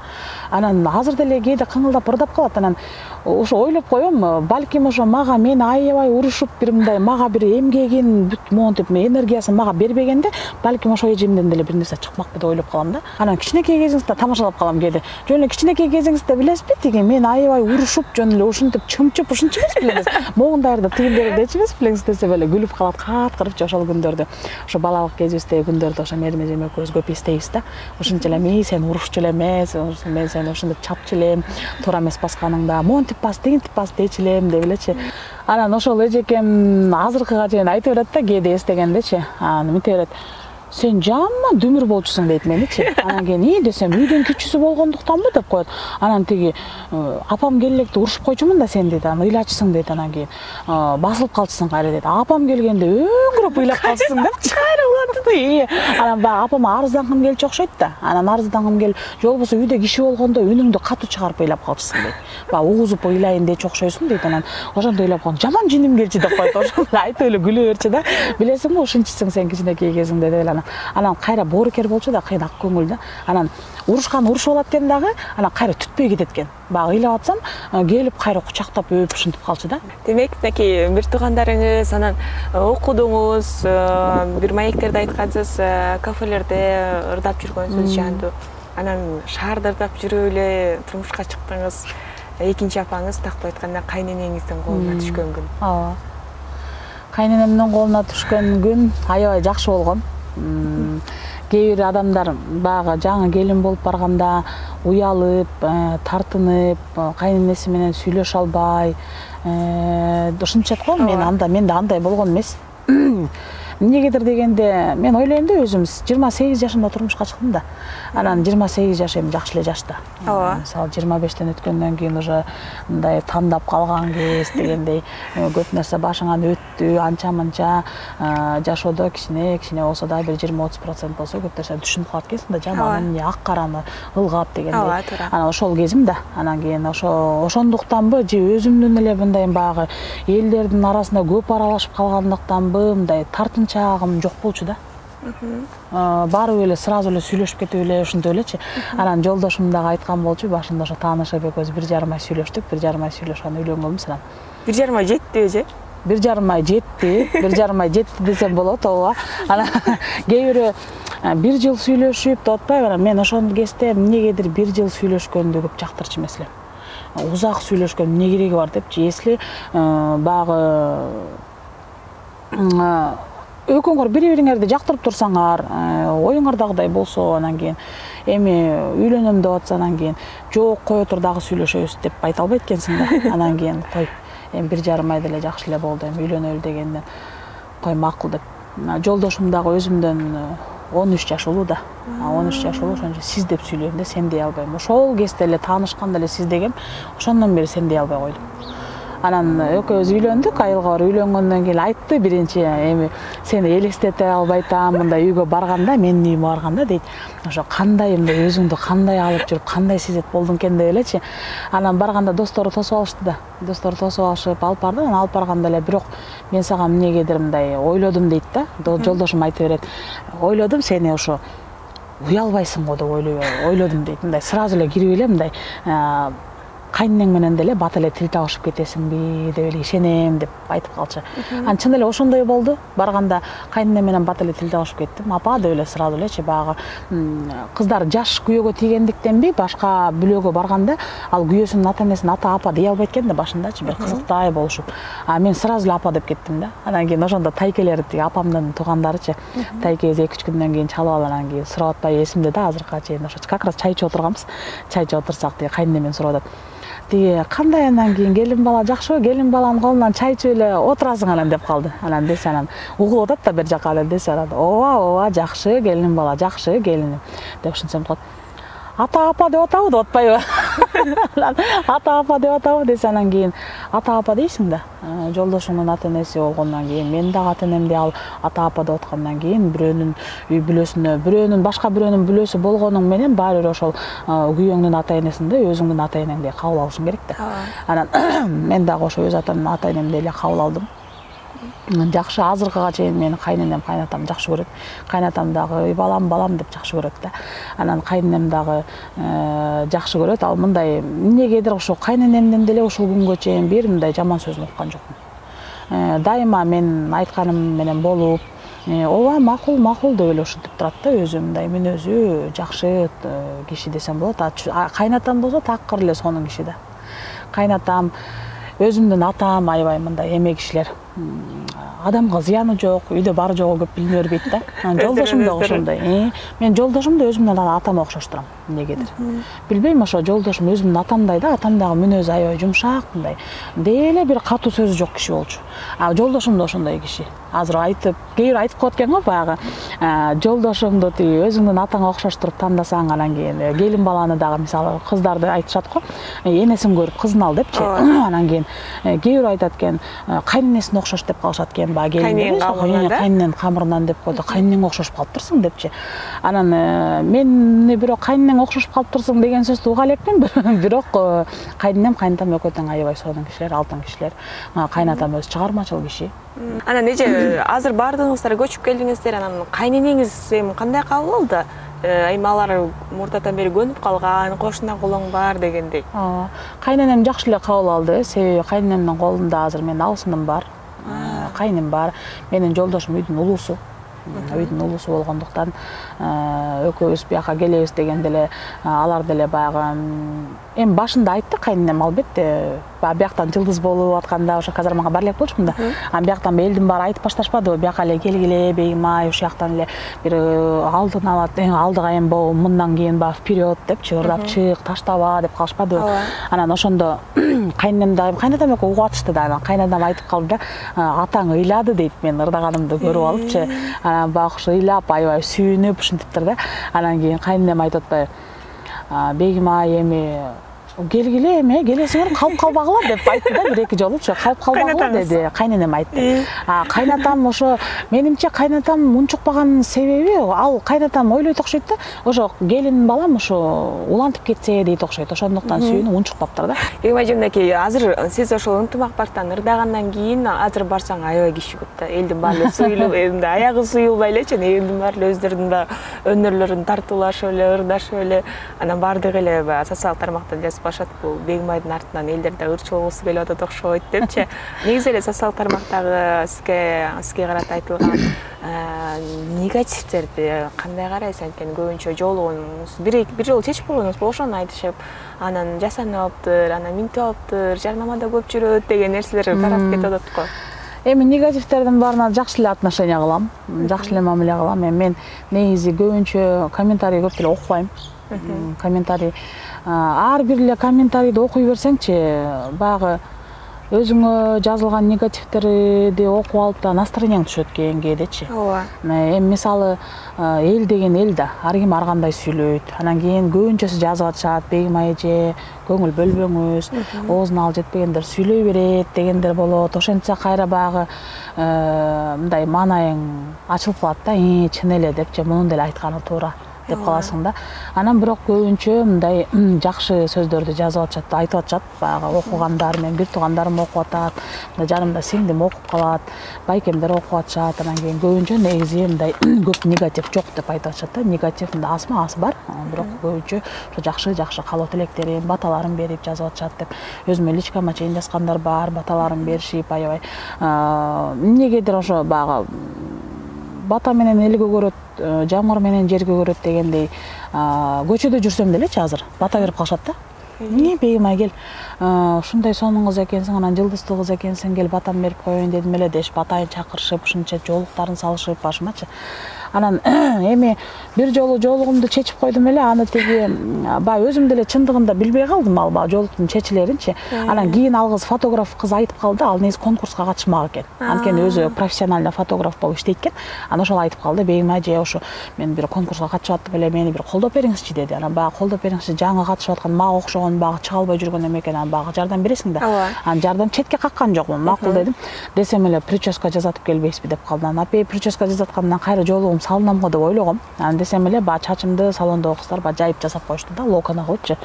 Анан азыр деле кээде кыңылдап ырдап калат. Анан ошо ойлоп коем, балким ошо мага мени аябай урушуп бир мындай мага бир эмгегин бүт монтип энергиясын мага бербегенде, балким ошо эжемден деле бир нерсе чыкмакпы деп ойлоп калам да. Анан кичинекей кезиңизде тамашалап калам кээде. Жөн эле кичинекей кезиңизде билесизби, тиги мен аябай урушуп жөн эле ушинтип чымчып ушунчу эмес белеңиз. Могундайырда тигиндердечи эмес белеңиз десе эле күлүп калат, кырчы ошол күндөрдү. Ошо балалык кезибиздеги күндөрдү ошо мерим эжем экөөбүз көп эстейбиз да. Ушунча эле мен сени урушчу эле эмес, мен сени ушинтип чапчу элем, туура эмес басканыңда, монтип бас, тигинтип бас дечи элем деп элечи. Анан ошол эжекем азыркыга чейин айтып берет да, кээде эстегендечи. Анан мынтип берет: сен жаман дүмүр болчусуң дейт меничи. Анан кийин десем үйдөн кичүүсү болгондуктанбы деп коет. Анан тиги апам келе электе урушуп койчумун да сен дейт. Анан ыйлачысың дейт. Анан кийин басылып калчысың кайра дейт. Апам келгенде өңгүрөп ыйлап калчысың депчи. Кайра улантты. Анан баягы апама арыздангым келчү окшойт да. Анан арыздангым келип, же болбосо үйдө киши болгондо үнүңдү катуу чыгарып ыйлап калчысың дейт. Баягы угузуп ыйлайын дечи окшойсуң дейт. Анан ошондой ыйлап калган. Жаман жиним келчү деп коет. Ошондой айтып эле күлө берчү да. Билесиңби, ушунчусуң сен кичинекей кезиңде деп эле. Анан кайра боорукер болчу да, кыйын ак көңүл да. Анан урушкан урушуп алат экен дагы, анан кайра түтпөй кетет экен. Баягы ыйлап атсам, келип кайра кучактап өп ушинтип калчу да. Демек, мынакей бир туугандарыңыз, анан окудуңуз, бир маектерде айткансыз, кафелерде ырдап жүргөнсүз жандуу. Анан шаарда ырдап жүрүп эле турмушка чыктыңыз. Экинчи апаңыз тактап айтканда кайненеңиздин колуна түшкөн күн. Ооба. Кайненемдин колуна түшкөн күн аябай жакшы болгон. Кээ бир адамдар баягы жаңы келин болуп барганда уялып, тартынып, кайненеси менен сүйлөшө албай, ушунчат го. Менде андай болгон эмес. Эмнегедир дегенде, мен ойлойм да, өзүм 28 жашымда турмушка чыктым да. Анан 28 жаш эми жакшы эле жаш да. Мисалы 25тен өткөндөн кийин уже мындай тандап калган кез дегендей көп нерсе башыңан өттү, анча-мынча жашоодо кичине болсо да бир 20-30% болсо көп нерсе түшүнүп калат экенсиң да, жаман эмне, ак караны ылгап дегендей. Анан ошол кезим да. Анан кийин ошондуктанбы, же өзүмдүн эле мындай баягы элдердин арасында көп аралашып калгандыктанбы, мындай тартынчагым жок болчу да. Барып эле сразу эле сүйлөшүп кетип эле ушинтип элечи. Анан жолдошум дагы айткан болчу, башында ошо таанышып экөөбүз 1,5 ай сүйлөштүк, 1,5 ай сүйлөшкөн үйлөнгөнбүз анан. 1,5 ай жетти же? 1,5 ай жетти, 1,5 ай жетти десем болот, ооба. Анан кээ бирөө 1 жыл сүйлөшүп деп атпайбы, анан мен ошол кезде эмнегедир 1 жыл сүйлөшкөндү көп жактырчу эмес элем. Узак сүйлөшкөн эмне кереги бар депчи, если баягы экөөңөр бири-бириңерди жактырып турсаңар, оюңардагыдай болсо, анан кийин эми үйлөнөм деп атса, анан кийин жок, кое тур дагы сүйлөшөбүз деп айта албайт экенсиң да. Анан кийин кой, эми 1,5 ай деле жакшы эле болду, эми үйлөнөлү дегенден кой макул деп. Жолдошум дагы өзүмдөн 13 жаш улуу да. 13 жаш улуу, ошон үчүн сиз деп сүйлөйм да, сен дей албайм. Ошол кезде эле таанышканда эле сиз дегем, ошондон бери сен дей албай койдум. Анан экөөбүз үйлөндүк, айылга барып үйлөнгөндөн кийин айтты биринчи, эми сени элестете албай атам, мындай үйгө барганда, менин үйүмө барганда дейт, ошо кандай мындай өзүңдү кандай алып жүрүп, кандай сезет болдуң экен деп элечи. Анан барганда достору тосуп алышты да. Достору тосуп алышып алып барды, анан алып барганда эле бирок мен сага эмнегедир мындай ойлодум дейт да. Жолдошум айтып берет. Ойлодум, сени ошо уялбайсың го деп ойлодум дейт. Мындай сразу эле кирип эле мындай кайненең менен деле бат эле тил табышып кетесиңби деп эле ишенем деп айтып калчу. Анан чын эле ошондой болду. Барганда кайненем менен бат эле тил табышып кеттим. Апа деп эле сразу элечи, баягы кыздар жаш күйөөгө тийгендиктенби, башка бүлөгө барганда ал күйөөсүнүн ата-энесин ата апа дей албайт экен да башындачы, бир кызыктай болушуп. А мен сразу эле апа деп кеттим да. Анан кийин ошондо тайкелер, тиги апамдын туугандарычы, тайкебиз 2-3 күндөн кийин чалып алып, анан кийин сурап атпай эсимде да азыркыга чейин. Ошо как раз чай ичип отурганбыз. Чай ичип отурсак тиги кайненемен сурап атат. тиги кандай анан кийин келин бала жакшыбы, келин баланын колунан чай ичип эле отурасың анан деп калды. Анан десе анан угулуп атат да бер жака эле десе анан ооба жакшы келин бала, жакшы келин деп ушинтсем коет. Ата апа деп атабы деп атпайбы? Ата апа деп атабы десе анан кийин ата апа дейсиң да. Жолдошуңдун ата энеси болгондон кийин менин дагы ата энемди ал ата апа деп аткандан кийин бирөөнүн үй бүлөсүнө, бирөөнүн башка бирөөнүн бүлөсү болгонуң менен баары бир ошол күйөөңдүн ата энесинде өзүңдүн ата энеңдей кабыл алышың керек да. Анан мен дагы ошо өз ата энемдей эле кабыл алдым. Жакшы, азыркыга чейин мени кайненем, кайнатам жакшы көрөт. Кайнатам дагы балам деп жакшы көрөт да. Анан кайненем дагы жакшы көрөт. Ал мындай эмнегедир ошо кайненемден деле ушул күнгө чейин бир мындай жаман сөзүн уккан жокмун. Дайыма мен айтканым менен болуп, ооба макул деп эле ушинтип турат да, өзү мындай мүнөзү жакшы киши десем болот. Кайнатам болсо такыр эле сонун киши да. Кайнатам, өзүмдүн атам аябай мындай эме кишилер. Адамга зыяны жок, үйдө бар жогу көп билине бербейт да. Жолдошум да ошондой. Мен жолдошумду өзүмдүн атама окшоштурам, эмнегедир. Билбейм, ошо жолдошум өзүмдүн атамдай да, атам дагы мүнөзү аябай жумшак, мындай. Деле бир катуу сөзү жок киши болчу. Жолдошум да ошондой киши. Азыр айтып, кээ бир айтып коет экен го баягы. Жолдошумду тиги өзүңдүн атаңа окшоштуруп тандасаң, анан кийин келин баланы дагы мисалы кыздарды айтышат го. Энесин көрүп кызын ал депчи. Анан кийин кээ бир айтат экен, кайненесине окшош деп калышат экен ба, кайненен камырынан деп койду. Кайненең окшошуп калыптырсың депчи. Анан мен бирок кайненең окшошуп калыптырсың деген сөздү уга элекмин, бирок кайненем, кайнатам экөө тең аябай сонун кишилер, алтын кишилер. Кайнатам өзү чыгармачыл киши. Анан эже азыр баардыгыңыздар көчүп келдиңиздер, анан кайненеңиз эми кандай кабыл алды? Эми алар мурдатан бери көнүп калган, кошуна колуң бар дегендей. Кайненем жакшы эле кабыл алды, себеби кайненемдин колунда азыр менин алсыным бар, кайным бар, менин жолдошум үйдүн улуусу. Үйдүн улуусу болгондуктан экөөбүз бияка келебиз дегенде эле алар деле баягы эми башында айтты кайненем, албетте бияктан жылдыз болуп атканда ошо казармага бара элек болчумун да. Анан бияктан элдин баары айтып башташпадыбы, бияка эле келгиле бейим ай, ушул жактан эле бир алдын алат, алдыга эми боо мындан кийин баягы вперед депчи, ырдап чык, таштаба деп калышпадыбы. Анан ошондо кайненем дагы, кайнатам экөө угуп атышты да. Анан кайнатам айтып калды да, атаң ыйлады дейт, мен ырдаганымды көрүп алыпчы. Анан баягы ошо ыйлап, аябай сүйүнүп ушинтиптир да. Анан кийин кайненем айтып атпайбы, бегим ай эми келгиле эми келесиңер калып калбагыла деп айтты да, бир эки жолучу. Калып калбагыла деди, кайненем айтты. Кайнатам ошо менимче кайнатам унчукпаганын себеби, ал кайнатам ойлойт окшойт да, ошо келин балам ошо улантып кетсе дейт окшойт. Ошондуктан сүйүнүп унчукпаптыр да. Бегим айжанакей, азыр сиз ошол ынтымакташтан ырдагандан кийин азыр барсаң аябай киши көп да. Элдин баары суюлуп, эми аягы суюлбай элечи, элдин баары өздөрүнүн да өнөрлөрүн тартуулашып эле, ырдашып эле, анан баардыгы эле социалдык тармакта башат, бул Бегим айдын артынан элдер да ырчы болгусу келип атат окшойт депчи. Негизи эле социалдык тармактагы сизге карата айтылган негативтерди кандай карайсыз? Анткени көбүнчө жолугуңуз бир жолу чечип койгонуңуз ошону айтышып, анан жасанып алыптыр, анан минтип алыптыр, жарнамада көп жүрөт деген нерселер тарап кетип атат го. Эми негативтердин баарына жакшы эле отношение кылам, жакшы эле мамиле кылам. Мен негизи көбүнчө комментарий көп деле окубайм. Комментарий ар бир эле комментарийди окуй берсеңчи, баягы өзүңө жазылган негативтерди окуп алып да настроениең түшөт кээдечи. Ооба. Эми мисалы эл деген эл да, ар ким ар кандай сүйлөйт. Анан кийин көбүнчөсү жазып атышат, Бегим айже көңүл бөлбөңүз, оозуна ал жетпегендер сүйлөй берет дегендер болот. Ошентсе кайра баягы мындай маанайың ачылып калат да, чын эле депчи, муну деле айтканы туура деп каласың да. Анан бирок көбүнчө мындай жакшы сөздөрдү жазып атышат, айтып атышат, баягы окугандар, мен бир туугандарым окуп атат, жанымда сиңдим окуп калат, байкемдер окуп атышат. Анан кийин көбүнчө негизи мындай көп негатив жок деп айтып атышат да. Негатив мындай аз бар, бирок көбүнчө ошо жакшы каалоо тилектерин, баталарын берип жазып атышат деп. Өзүмө личкама чейин жазгандар бар, баталарын беришип аябай эмнегедир ошо баягы бата менен эл көгөрөт, жамгыр менен жер көгөрөт дегендей, көчөдө жүрсөм делечи азыр бата берип калышат да. Бегим ай кел, ушундай сонун кыз экенсиң, анан жылдыздуу кыз экенсиң, кел батам берип коеюн дедим эле дешип, батайын чакырышып, ушунча жоолуктарын салышып башымачы. Анан эми бир жолу жоолугумду чечип койдум эле, аны тиги баягы өзүм деле чындыгында билбей калдым ал баягы жоолуктун чечилеринчи. Анан кийин ал кыз, фотограф кыз айтып калды, ал негизи конкурска катышмак экен. Анткени өзү профессионально фотограф болуп иштейт экен. Анан ошол айтып калды, Бегим ажы, ошо мен бир конкурска катышып аттым эле, мени бир колдоп бериңизчи деди. Анан баягы колдоп бериңизчи, жаңы катышып аткан мага окшогон баягы чыга албай жүргөн эме экен, анан баягы жардам бересиң да. Анан жардам четке каккан жокмун, макул дедим. Десем эле прическа жасатып келбейсизби деп калды. Анан апей прическа жасаткандан кайра жоолугум салынам го деп ойлогом. Анан десем эле баягы чачымды салондогу кыздар баягы жайып жасап коюшту да, локона кылыпчы.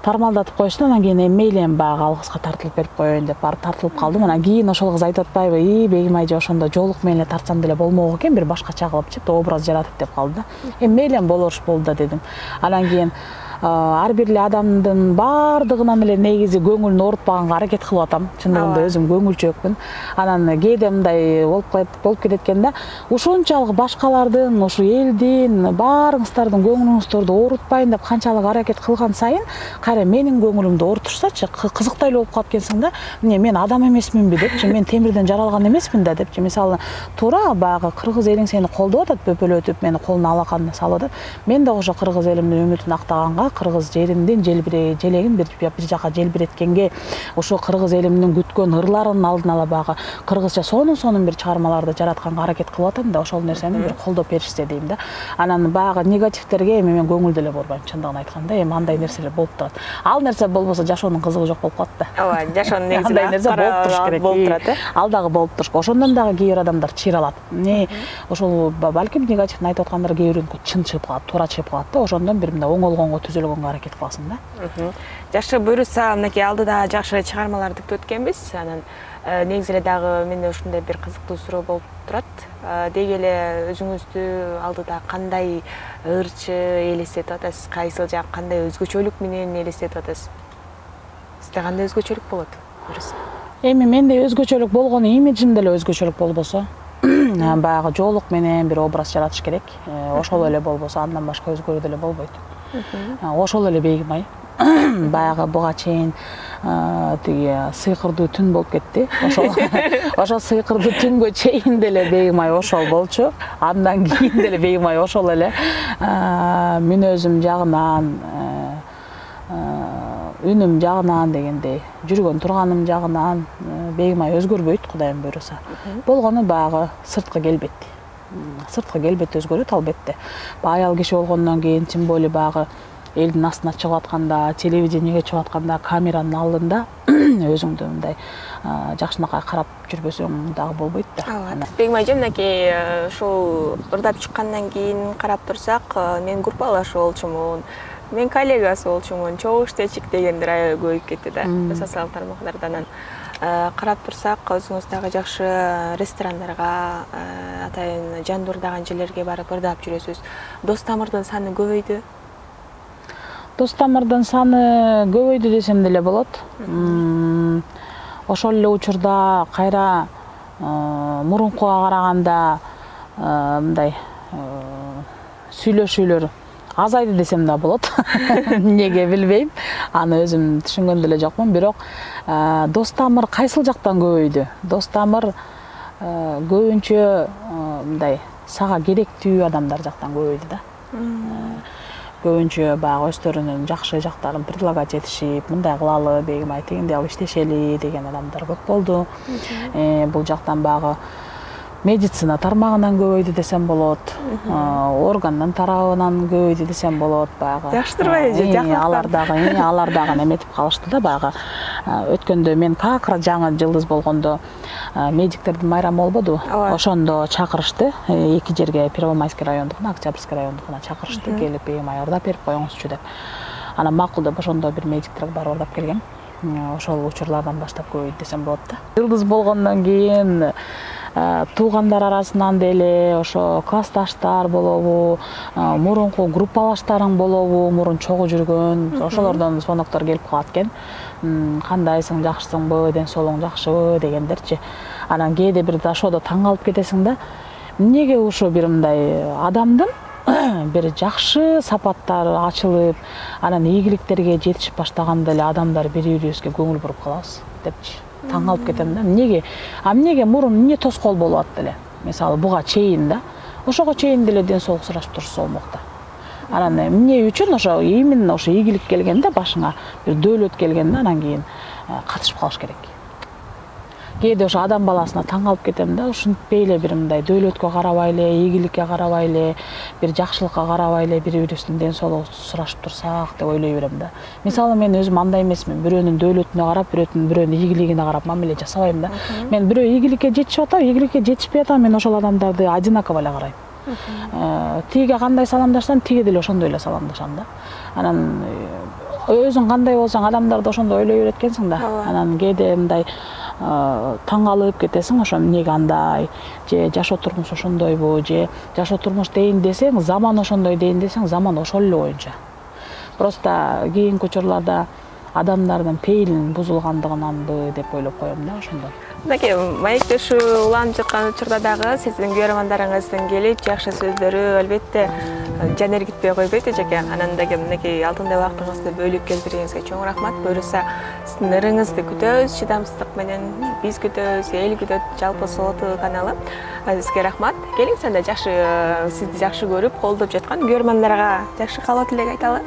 Тармалдатып коюшту. Анан кийин мейли эми баягы ал кызга тартылып берип коеюн деп барып тартылып калдым. Анан кийин ошол кыз айтып атпайбы, Бегим айжа ошондо жоолук менен эле тартсам деле болмок экен, бир башкача кылыпчы, образ жаратып деп калды да. Мейли эми болоруш болду да дедим. Анан кийин ар бир эле адамдын баардыгынан эле негизи көңүлүн оорутпаганга аракет кылып атам. Чындыгында өзүм көңүлчөөкмүн. Анан кээде мындай болуп кетет экен да. Ушунчалык башкалардын, ушу элдин, баарыңыздардын көңүлүңүздөрдү оорутпайын деп канчалык аракет кылган сайын, кайра менин көңүлүмдү оорутушсачы, кызыктай эле болуп калып экенсиң да. Мен адам эмесминби депчи, мен темирден жаралган эмесмин да депчи. Мисалы, туура баягы кыргыз элиң сени колдоп атат, бөпөлөтүп, мени колуна алаканына салып атат. Мен да ошо кыргыз элимдин үмүтүн актаганга, кыргыз жеримдин желегин бир жака желбиреткенге, ошо кыргыз элимдин күткөн ырларын алдын ала баягы кыргызча сонун бир чыгармаларды жаратканга аракет кылып атам да, ошол нерсени бир колдоп беришсе дейм да. Анан баягы негативтерге эми мен көңүл деле бурбайм, чындыгын айтканда. Эми андай нерселер болуп турат. Ал нерсе болбосо жашоонун кызыгы жок болуп калат да. Ооба, жашоонун негизи андай нерсе болуп туруш керек. Болуп турат, Ал дагы болуп туруш. Ошондон дагы кээ бир адамдар чыйралат. Ошол балким негативдин айтып аткандар кээ бирөөнүкү чын чыгып калат, туура чыгып калат да. Ошондон бир мындай оңолгонго түзөлгөнгө аракет кыласың да. Жакшы, буюрса, мынакей алдыда жакшы чыгармаларды күтүп өткөнбүз. Анан негизи эле дагы менде ушундай бир кызыктуу суроо болуп турат. Деги эле өзүңүздү алдыда кандай ырчы элестетип атасыз? Кайсыл жак кандай өзгөчөлүк менен элестетип атасыз? Сизде кандай өзгөчөлүк болот? Эми менде өзгөчөлүк болгону имиджим деле өзгөчөлүк болбосо, баягы жоолук менен бир образ жаратыш керек. Ошол эле болбосо андан башка өзгөрүү деле болбойт. Ошол эле Бегим ай. Баягы буга чейин тиги сыйкырдуу түн болуп кетти. Ошол сыйкырдуу түнгө чейин деле Бегим ай ошол болчу. Андан кийин деле Бегим ай ошол эле. Мүнөзүм жагынан, үнүм жагынан дегендей, жүргөн турганым жагынан Бегим ай өзгөрбөйт, Кудайым буйруса. Болгону баягы сырткы келбет. Сырткы келбет өзгөрөт албетте. Аял киши болгондон кийин тем более баягы элдин астына чыгып атканда, телевидениеге чыгып атканда, камеранын алдында өзүңдү мындай жакшынакай карап жүрбөсөң дагы болбойт да. Бегим айжа, мынакей ушул ырдап чыккандан кийин карап турсак, мен группалашы болчумун, мен коллегасы болчумун, чогуу иштечик дегендер аябай көбөйүп кетти да, социалдык тармактардан. Карап турсак, өзүңүз дагы жакшы ресторандарга, атайын жандырдаган жерлерге барып ырдап жүрөсүз. Дос тамырдын саны көбөйдү? Дос тамырдын саны көбөйдү десем деле болот. Ошол эле учурда кайра мурункуга караганда мындай сүйлөшүүлөр азайды десем да болот. Неге билбейм. Аны өзүм түшүнгөн деле жокмун, бирок дос тамыр кайсыл жактан көбөйдү? Дос тамыр көбүнчө мындай сага керектүү адамдар жактан көбөйдү да. Көбүнчө баягы өздөрүнүн жакшы жактарын предлагать этишип, мындай кылалы, Бегим ай, тигиндей алып иштешели деген адамдар көп болду. Бул жактан баягы медицина тармагынан көбөйдү десем болот, органдын тарабынан көбөйдү десем болот, баягы. Жакшытырбайбы же? Алар дагы неметип калышты да, баягы. Өткөндө мен как раз жаңы жылдыз болгондо медиктердин майрамы болбоду? Ошондо чакырышты, эки жерге, Первомайский райондукуна, Октябрьский райондукуна чакырышты, келип Бегим ай ырдап берип коюңузчу деп. Анан макул деп ошондо бир медиктерге барып ырдап келгем. Ошол учурлардан баштап көбөйдү десем болот да. Жылдыз болгондон кийин туугандар арасынан деле, ошо классташтар болобу, мурунку группалаштарың болобу, мурун чогуу жүргөн, ошолордон звоноктор келип калат экен. Кандайсың, жакшысыңбы, ден соолугуң жакшыбы дегендерчи. Анан кээде бир ошодо таң калып кетесиң да, эмнеге ушу бир мындай адамдын бир жакшы сапаттары ачылып, анан ийгиликтерге жетишип баштаганда эле адамдар бири-бирибизге көңүл буруп калабыз депчи. Таң калып кетем да. Эмнеге мурун эмне тоскоол болуп атты эле? Мисалы буга чейин да, ошого чейин деле ден соолук сурашып турушса болмок да. Анан эмне үчүн ошо именно ошо ийгилик келгенде башыңа бир дөөлөт келгенде анан кийин катышып калыш керек. Кээде ошо адам баласына таң калып кетем да, ушинтпей эле бир мындай дөөлөткө карабай эле, ийгиликке карабай эле, бир жакшылыкка карабай эле бири-бирибиздин ден соолугубузду сурашып турсак деп ойлой берем да. Мисалы мен өзүм андай эмесмин, бирөөнүн дөөлөтүнө карап, бирөөнүн ийгилигине карап мамиле жасабайм да. Мен бирөө ийгиликке жетишип атат, ийгиликке жетишпей атат, мен ошол адамдарды одинаково эле карайм. Тиге кандай саламдашсам, тиге деле ошондой эле саламдашам да. Анан өзүң кандай болсоң, адамдарды ошондой ойлой берет экенсиң да. Анан кээде мындай таң калып кетесиң, ошо эмнеге андай, же жашоо турмуш ошондойбу, же жашоо турмуш дейин десең, заман ошондой дейин десең, заман ошол эле боюнча. Просто кийинки учурларда адамдардын пейилинин бузулгандыгынанбы деп ойлоп коем да ошондон. Мынакей маекте ушу уланып жаткан учурда дагы сиздин көрөрмандарыңыздын келип жакшы сөздөрү албетте жанергитпей койбойт эжеке. Анан дагы мынакей алтындай убактыңызды бөлүп келтиргениңизге чоң рахмат. Буюрса сиздин ырыңызды күтөбүз, чыдамсыздык менен биз күтөбүз, эл күтөт, жалпы Соо ТВ каналы. Сизге рахмат. Келиңиз анда жакшы сизди жакшы көрүп, колдоп жаткан көрөрмандарга жакшы каалоо тилек айталы.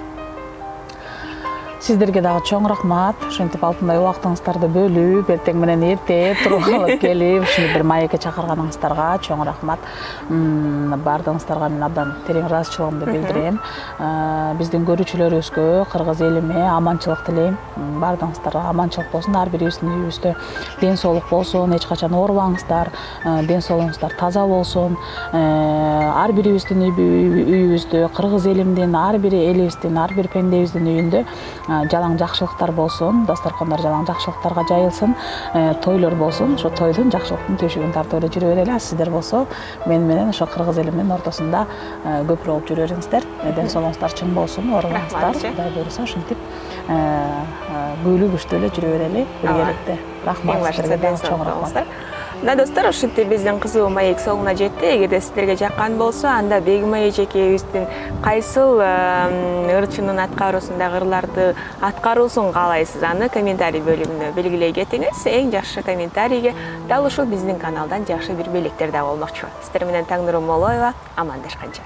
Сиздерге дагы чоң рахмат. Ошентип алтындай убактыңыздарды бөлүп, эртең менен эрте туруп алып келип, ушуну бир маекке чакырганыңыздарга чоң рахмат. Бардыгыңыздарга мен абдан терең ыраазычылыгымды билдирем. Биздин көрүүчүлөрүбүзгө, кыргыз элиме аманчылык тилейм. Бардыгыңыздарга аманчылык болсун, ар бирибиздин үйүбүздө ден соолук болсун, эч качан оорубаңыздар, ден соолугуңуздар таза болсун. Ар бирибиздин үйүбүздө, кыргыз элимдин ар бир элибиздин, ар бир пендебиздин үйүндө жалаң жакшылыктар болсун, дасторкондар жалаң жакшылыктарга жайылсын, тойлор болсун, ошо тойдун жакшылыктын төшүгүн тартып эле жүрө берели. А сиздер болсо мен менен ошо кыргыз элимдин ортосунда көпүрө болуп жүрө бериңиздер. Ден соолугуңуздар чың болсун, оорубаңыздар. Кудай буйруса ошентип күйлүү күчтүү эле жүрө берели биргеликте. Рахмат сиздерге, чоң рахмат. Мына достор, ушинтип биздин кызуу маек соңуна жетти. Эгерде сиздерге жаккан болсо, анда Бегим эжекебиздин кайсыл ырчынын аткаруусундагы ырларды аткаруусун каалайсыз, аны комментарий бөлүмүнө белгилей кетиңиз. Эң жакшы комментарийге дал ушул биздин каналдан жакшы бир белектер да болмокчу. Сиздер менен Таңнурум Молоева, амандашканча.